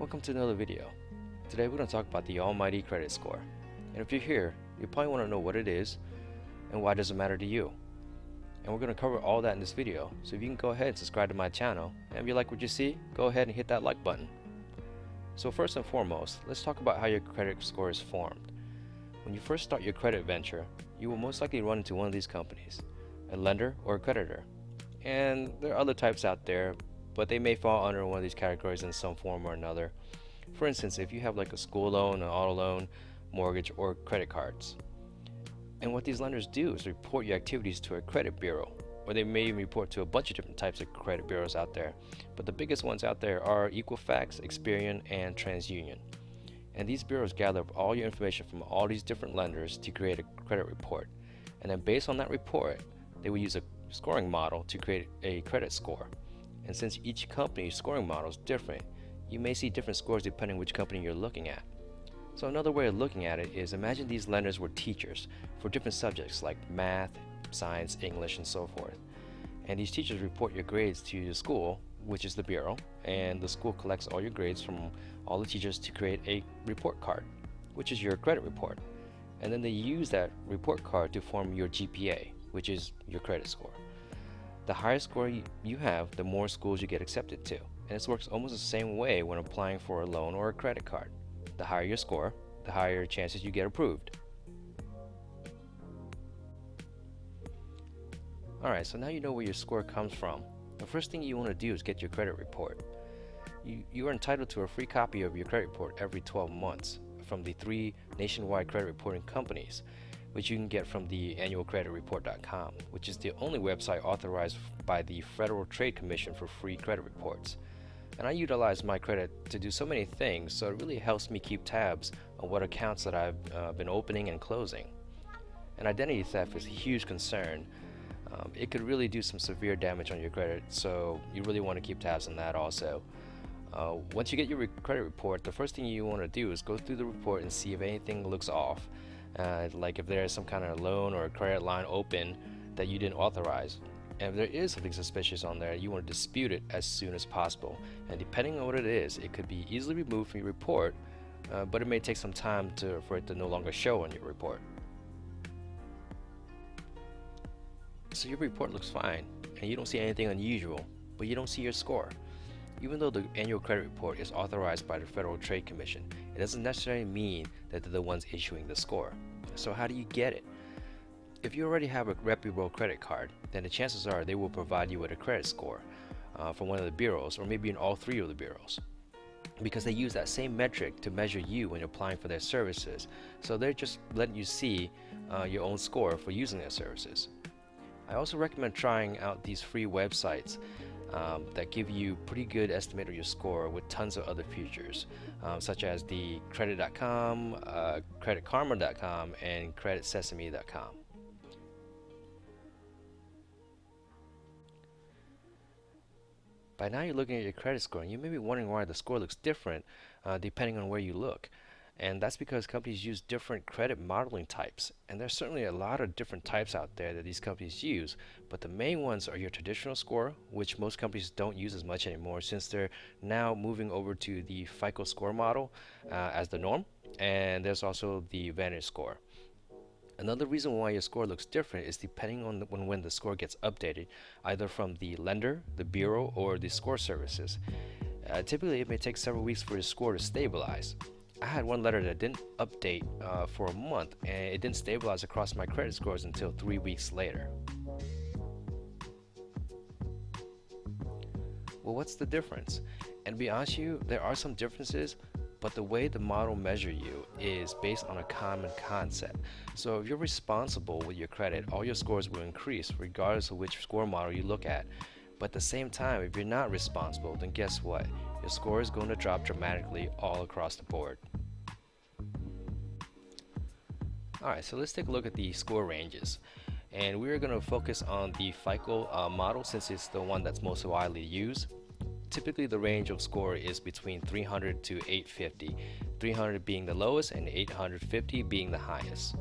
Welcome to another video. Today we're going to talk about the almighty credit score. And if you're here, you probably want to know what it is and why does it matter to you. And we're going to cover all that in this video, so if you can go ahead and subscribe to my channel, and if you like what you see, go ahead and hit that like button. So first and foremost, let's talk about how your credit score is formed. When you first start your credit venture, you will most likely run into one of these companies, a lender or a creditor. And there are other types out there, but they may fall under one of these categories in some form or another. For instance, if you have like a school loan, an auto loan, mortgage, or credit cards. And what these lenders do is report your activities to a credit bureau, or they may even report to a bunch of different types of credit bureaus out there. But the biggest ones out there are Equifax, Experian, and TransUnion. And these bureaus gather up all your information from all these different lenders to create a credit report. And then based on that report, they will use a scoring model to create a credit score. And since each company's scoring model is different, you may see different scores depending which company you're looking at. So another way of looking at it is, imagine these lenders were teachers for different subjects like math, science, English, and so forth. And these teachers report your grades to the school, which is the bureau, and the school collects all your grades from all the teachers to create a report card, which is your credit report. And then they use that report card to form your GPA, which is your credit score. The higher score you have, the more schools you get accepted to. And this works almost the same way when applying for a loan or a credit card. The higher your score, the higher chances you get approved. Alright, so now you know where your score comes from. The first thing you want to do is get your credit report. You are entitled to a free copy of your credit report every 12 months from the 3 nationwide credit reporting companies, which you can get from the annualcreditreport.com, which is the only website authorized by the Federal Trade Commission for free credit reports. And I utilize my credit to do so many things, so it really helps me keep tabs on what accounts that I've been opening and closing. And identity theft is a huge concern. It could really do some severe damage on your credit, so you really want to keep tabs on that also. Once you get your credit report, the first thing you want to do is go through the report and see if anything looks off. Like if there is some kind of loan or a credit line open that you didn't authorize. And if there is something suspicious on there, you want to dispute it as soon as possible. And depending on what it is, it could be easily removed from your report, but it may take some time for it to no longer show on your report. So your report looks fine, and you don't see anything unusual, but you don't see your score. Even though the annual credit report is authorized by the Federal Trade Commission, it doesn't necessarily mean that they're the ones issuing the score. So how do you get it? If you already have a reputable credit card, then the chances are they will provide you with a credit score from one of the bureaus, or maybe in all 3 of the bureaus, because they use that same metric to measure you when you're applying for their services. So they're just letting you see your own score for using their services. I also recommend trying out these free websites that give you pretty good estimate of your score with tons of other features, such as the credit.com, creditkarma.com, and creditsesame.com. By now you're looking at your credit score, and you may be wondering why the score looks different depending on where you look. And that's because companies use different credit modeling types, and there's certainly a lot of different types out there that these companies use, but the main ones are your traditional score, which most companies don't use as much anymore since they're now moving over to the FICO score model as the norm, and there's also the Vantage score. Another reason why your score looks different is depending on when the score gets updated, either from the lender, the bureau, or the score services. Typically it may take several weeks for your score to stabilize. I had one letter that didn't update for a month, and it didn't stabilize across my credit scores until 3 weeks later. Well, what's the difference? And to be honest with you, there are some differences, but the way the model measures you is based on a common concept. So if you're responsible with your credit, all your scores will increase regardless of which score model you look at. But at the same time, if you're not responsible, then guess what? Your score is going to drop dramatically all across the board. Alright, so let's take a look at the score ranges. And we're going to focus on the FICO model since it's the one that's most widely used. Typically the range of score is between 300 to 850, 300 being the lowest and 850 being the highest.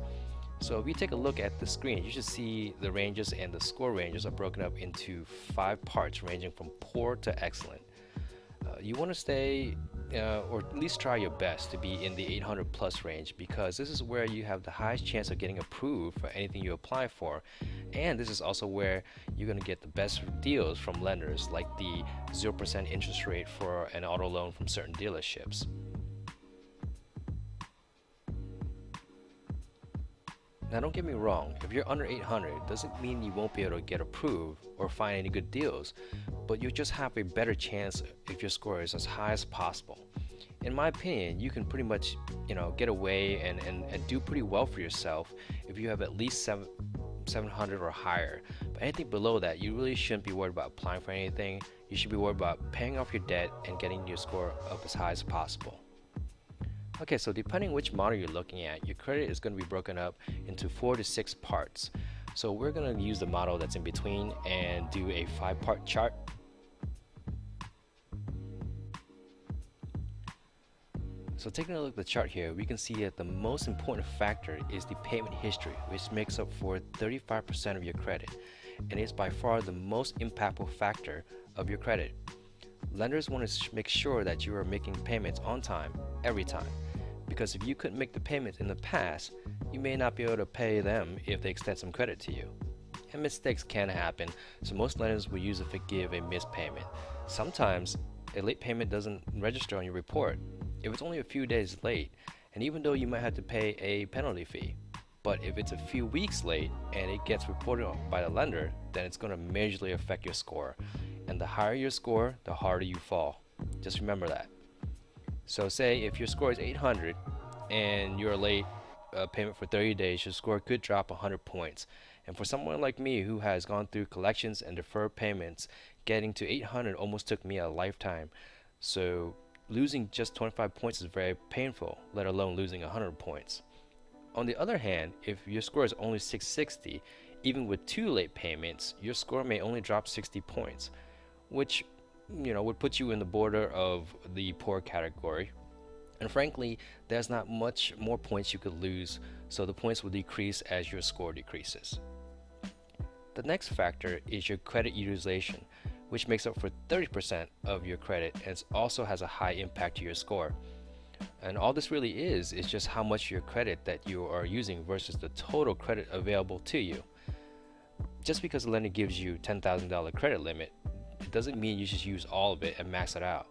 So if you take a look at the screen, you should see the ranges, and the score ranges are broken up into 5 parts ranging from poor to excellent. You want to stay or at least try your best to be in the 800 plus range, because this is where you have the highest chance of getting approved for anything you apply for, and this is also where you're going to get the best deals from lenders, like the 0% interest rate for an auto loan from certain dealerships. Now don't get me wrong, if you're under 800 doesn't mean you won't be able to get approved or find any good deals, but you'll just have a better chance if your score is as high as possible. In my opinion, you can pretty much, get away and do pretty well for yourself if you have at least 700 or higher. But anything below that, you really shouldn't be worried about applying for anything. You should be worried about paying off your debt and getting your score up as high as possible. Okay, so depending which model you're looking at, your credit is going to be broken up into 4 to 6 parts. So we're going to use the model that's in between and do a 5-part chart. So taking a look at the chart here, we can see that the most important factor is the payment history, which makes up for 35% of your credit, and is by far the most impactful factor of your credit. Lenders want to make sure that you are making payments on time, every time, because if you couldn't make the payments in the past, you may not be able to pay them if they extend some credit to you. And mistakes can happen, so most lenders will usually forgive a missed payment. Sometimes a late payment doesn't register on your report if it's only a few days late, and even though you might have to pay a penalty fee. But if it's a few weeks late and it gets reported on by the lender, then it's going to majorly affect your score. And the higher your score, the harder you fall. Just remember that. So say if your score is 800 and you're late payment for 30 days, your score could drop 100 points. And for someone like me who has gone through collections and deferred payments, getting to 800 almost took me a lifetime. So losing just 25 points is very painful, let alone losing 100 points. On the other hand, if your score is only 660, even with 2 late payments, your score may only drop 60 points, which would put you in the border of the poor category. And frankly, there's not much more points you could lose, so the points will decrease as your score decreases. The next factor is your credit utilization, which makes up for 30% of your credit and also has a high impact to your score. And all this really is just how much your credit that you are using versus the total credit available to you. Just because the lender gives you $10,000 credit limit, it doesn't mean you should use all of it and max it out.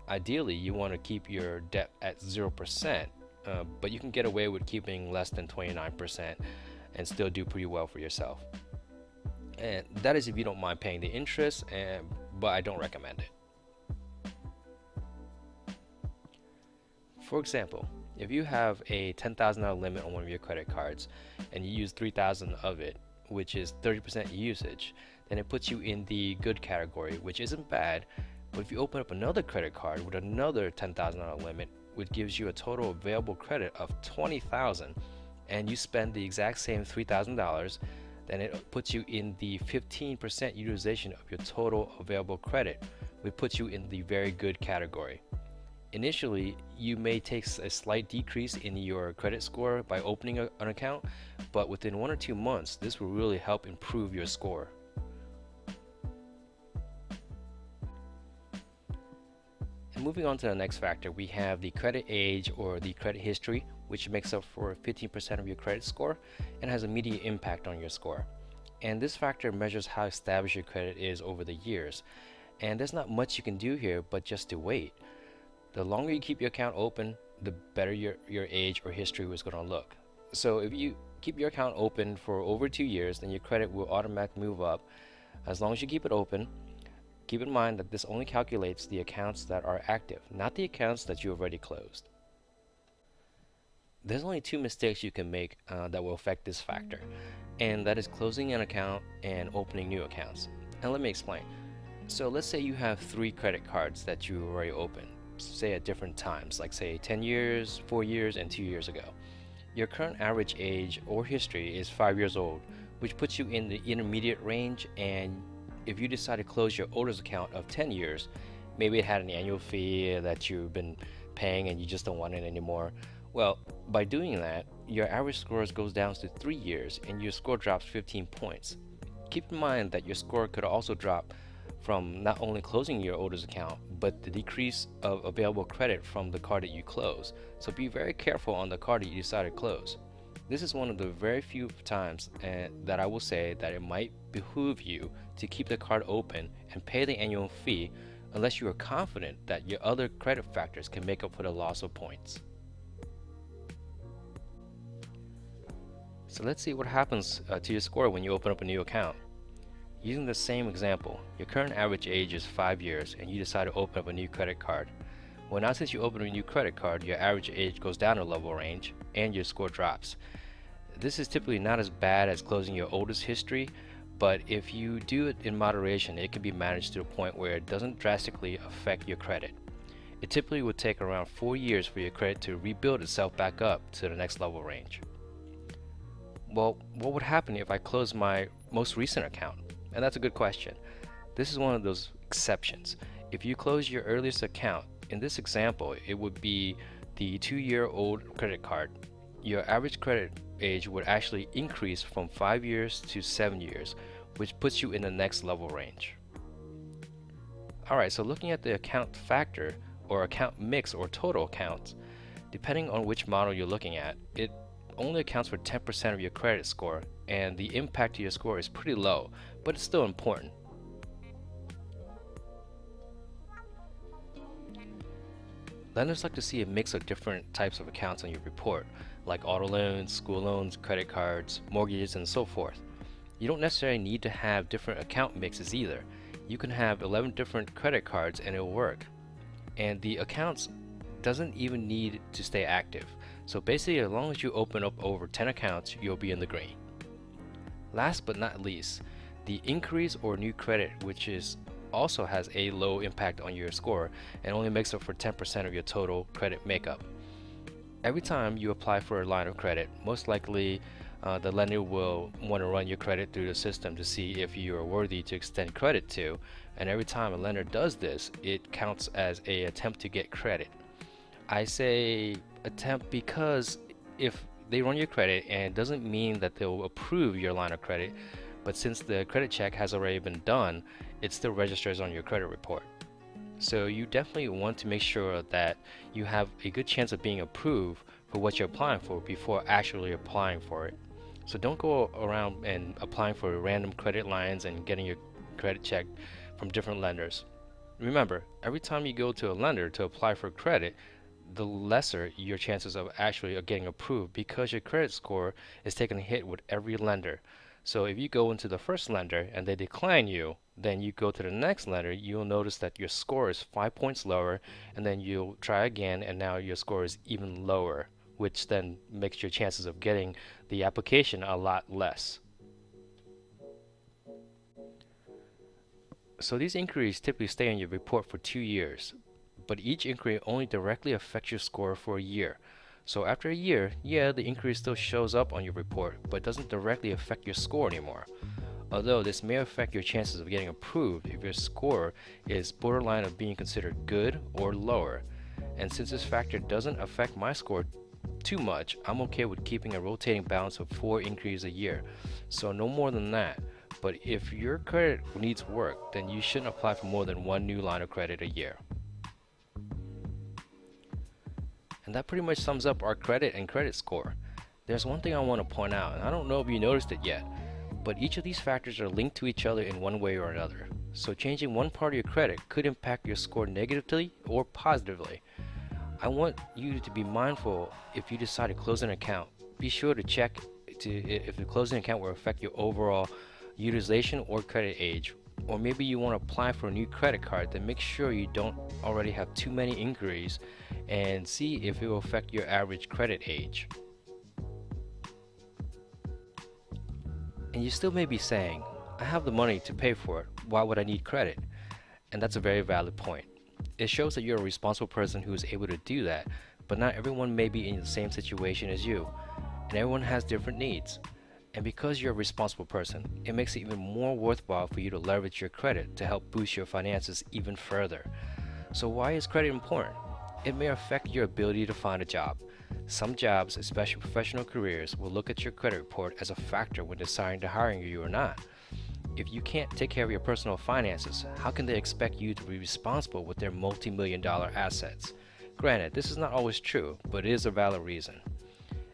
Ideally, you want to keep your debt at 0%, but you can get away with keeping less than 29% and still do pretty well for yourself. And that is if you don't mind paying the interest, but I don't recommend it. For example, if you have a $10,000 limit on one of your credit cards and you use $3,000 of it, which is 30% usage, then it puts you in the good category, which isn't bad. But if you open up another credit card with another $10,000 limit, which gives you a total available credit of $20,000, and you spend the exact same $3,000, then it puts you in the 15% utilization of your total available credit, which puts you in the very good category. Initially, you may take a slight decrease in your credit score by opening an account, but within 1 or 2 months, this will really help improve your score. And moving on to the next factor, we have the credit age or the credit history, which makes up for 15% of your credit score and has immediate impact on your score. And this factor measures how established your credit is over the years. And there's not much you can do here but just to wait. The longer you keep your account open, the better your age or history is going to look. So if you keep your account open for over 2 years, then your credit will automatically move up. As long as you keep it open, keep in mind that this only calculates the accounts that are active, not the accounts that you have already closed. There's only 2 mistakes you can make that will affect this factor, and that is closing an account and opening new accounts. And let me explain. So let's say you have 3 credit cards that you already opened, say at different times, like say 10 years, 4 years, and 2 years ago. Your current average age or history is 5 years old, which puts you in the intermediate range. And if you decide to close your oldest account of 10 years, maybe it had an annual fee that you've been paying and you just don't want it anymore. Well, by doing that, your average score goes down to 3 years and your score drops 15 points. Keep in mind that your score could also drop from not only closing your oldest account, but the decrease of available credit from the card that you close. So be very careful on the card that you decide to close. This is one of the very few times that I will say that it might behoove you to keep the card open and pay the annual fee unless you are confident that your other credit factors can make up for the loss of points. So let's see what happens to your score when you open up a new account. Using the same example, your current average age is 5 years and you decide to open up a new credit card. Well, now since you open a new credit card, your average age goes down a level range and your score drops. This is typically not as bad as closing your oldest history, but if you do it in moderation, it can be managed to a point where it doesn't drastically affect your credit. It typically would take around 4 years for your credit to rebuild itself back up to the next level range. Well, what would happen if I close my most recent account? And that's a good question. This is one of those exceptions. If you close your earliest account, in this example, it would be the 2-year-old credit card. Your average credit age would actually increase from 5 years to 7 years, which puts you in the next level range. Alright, so looking at the account factor or account mix or total accounts, depending on which model you're looking at, it only accounts for 10% of your credit score, and the impact to your score is pretty low, but it's still important. Lenders like to see a mix of different types of accounts on your report, like auto loans, school loans, credit cards, mortgages, and so forth. You don't necessarily need to have different account mixes either. You can have 11 different credit cards and it'll work. And the accounts doesn't even need to stay active. So basically, as long as you open up over 10 accounts, you'll be in the green. Last but not least, the increase or new credit, which also has a low impact on your score and only makes up for 10% of your total credit makeup. Every time you apply for a line of credit, most likely the lender will want to run your credit through the system to see if you are worthy to extend credit to, and every time a lender does this, it counts as an attempt to get credit. I say attempt because if they run your credit, and it doesn't mean that they'll approve your line of credit, but since the credit check has already been done, it still registers on your credit report. So you definitely want to make sure that you have a good chance of being approved for what you're applying for before actually applying for it. So don't go around and applying for random credit lines and getting your credit checked from different lenders. Remember, every time you go to a lender to apply for credit, the lesser your chances of actually getting approved because your credit score is taking a hit with every lender. So if you go into the first lender and they decline you, then you go to the next lender, you'll notice that your score is 5 points lower, and then you'll try again and now your score is even lower, which then makes your chances of getting the application a lot less. So these inquiries typically stay in your report for 2 years, but each inquiry only directly affects your score for a year. So after a year, yeah, the inquiry still shows up on your report, but doesn't directly affect your score anymore. Although this may affect your chances of getting approved if your score is borderline of being considered good or lower. And since this factor doesn't affect my score too much, I'm okay with keeping a rotating balance of 4 inquiries a year. So no more than that. But if your credit needs work, then you shouldn't apply for more than 1 new line of credit a year. And that pretty much sums up our credit and credit score. There's one thing I want to point out, and I don't know if you noticed it yet, but each of these factors are linked to each other in one way or another. So changing one part of your credit could impact your score negatively or positively. I want you to be mindful if you decide to close an account. Be sure to check if the closing account will affect your overall utilization or credit age. Or maybe you want to apply for a new credit card, then make sure you don't already have too many inquiries and see if it will affect your average credit age. And you still may be saying, I have the money to pay for it, why would I need credit? And that's a very valid point. It shows that you're a responsible person who is able to do that, but not everyone may be in the same situation as you, and everyone has different needs. And because you're a responsible person, it makes it even more worthwhile for you to leverage your credit to help boost your finances even further. So why is credit important? It may affect your ability to find a job. Some jobs, especially professional careers, will look at your credit report as a factor when deciding to hire you or not. If you can't take care of your personal finances, how can they expect you to be responsible with their multi-million-dollar assets? Granted, this is not always true, but it is a valid reason.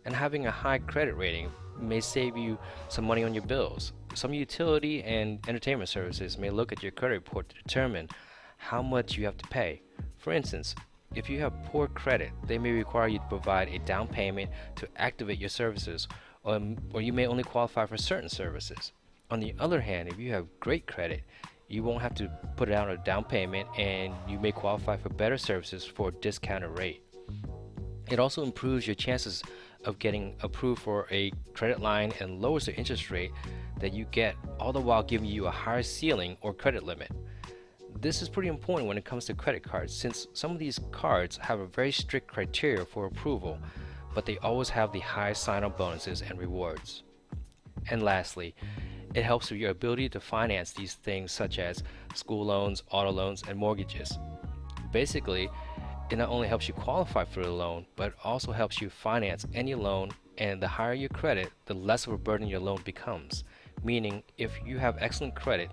And having a high credit rating may save you some money on your bills. Some utility and entertainment services may look at your credit report to determine how much you have to pay. For instance, if you have poor credit, they may require you to provide a down payment to activate your services, or you may only qualify for certain services. On the other hand, if you have great credit, you won't have to put down a down payment and you may qualify for better services for a discounted rate. It also improves your chances of getting approved for a credit line and lowers the interest rate that you get, all the while giving you a higher ceiling or credit limit. This is pretty important when it comes to credit cards, since some of these cards have a very strict criteria for approval, but they always have the high sign-up bonuses and rewards. And lastly, it helps with your ability to finance these things such as school loans, auto loans, and mortgages. Basically, it not only helps you qualify for the loan, but it also helps you finance any loan, and the higher your credit, the less of a burden your loan becomes. Meaning, if you have excellent credit,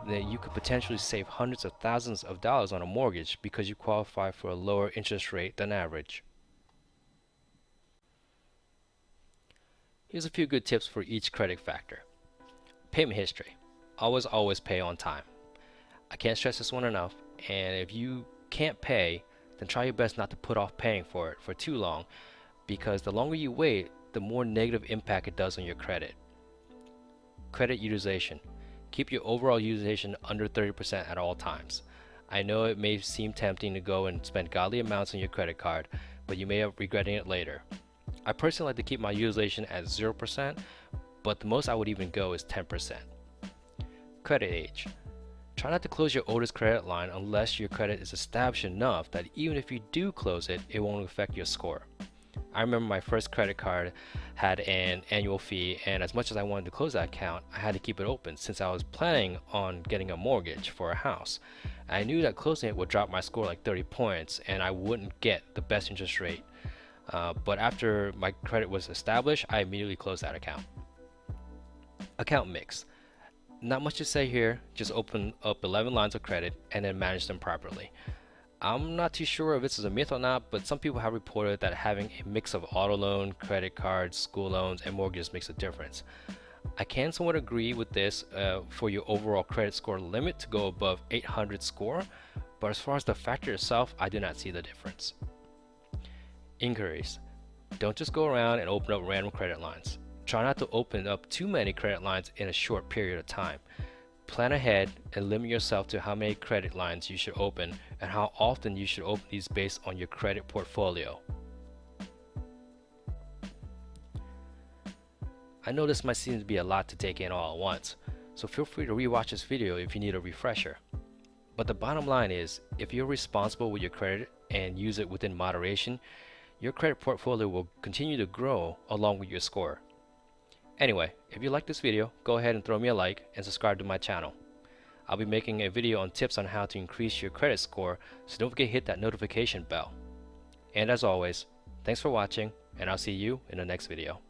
then you could potentially save hundreds of thousands of dollars on a mortgage because you qualify for a lower interest rate than average. Here's a few good tips for each credit factor. Payment history. Always pay on time. I can't stress this one enough, and if you can't pay, then try your best not to put off paying for it for too long, because the longer you wait, the more negative impact it does on your credit. Credit utilization. Keep your overall utilization under 30% at all times. I know it may seem tempting to go and spend godly amounts on your credit card, but you may have regretting it later. I personally like to keep my utilization at 0%, but the most I would even go is 10%. Credit age. Try not to close your oldest credit line unless your credit is established enough that even if you do close it, it won't affect your score. I remember my first credit card had an annual fee, and as much as I wanted to close that account, I had to keep it open since I was planning on getting a mortgage for a house. I knew that closing it would drop my score like 30 points and I wouldn't get the best interest rate. But after my credit was established, I immediately closed that account. Account mix. Not much to say here, just open up 11 lines of credit and then manage them properly. I'm not too sure if this is a myth or not, but some people have reported that having a mix of auto loan, credit cards, school loans, and mortgages makes a difference. I can somewhat agree with this for your overall credit score limit to go above 800 score, but as far as the factor itself, I do not see the difference. Inquiries. Don't just go around and open up random credit lines. Try not to open up too many credit lines in a short period of time. Plan ahead and limit yourself to how many credit lines you should open and how often you should open these based on your credit portfolio. I know this might seem to be a lot to take in all at once, so feel free to rewatch this video if you need a refresher. But the bottom line is, if you're responsible with your credit and use it within moderation, your credit portfolio will continue to grow along with your score. Anyway, if you like this video, go ahead and throw me a like and subscribe to my channel. I'll be making a video on tips on how to increase your credit score, so don't forget to hit that notification bell. And as always, thanks for watching, and I'll see you in the next video.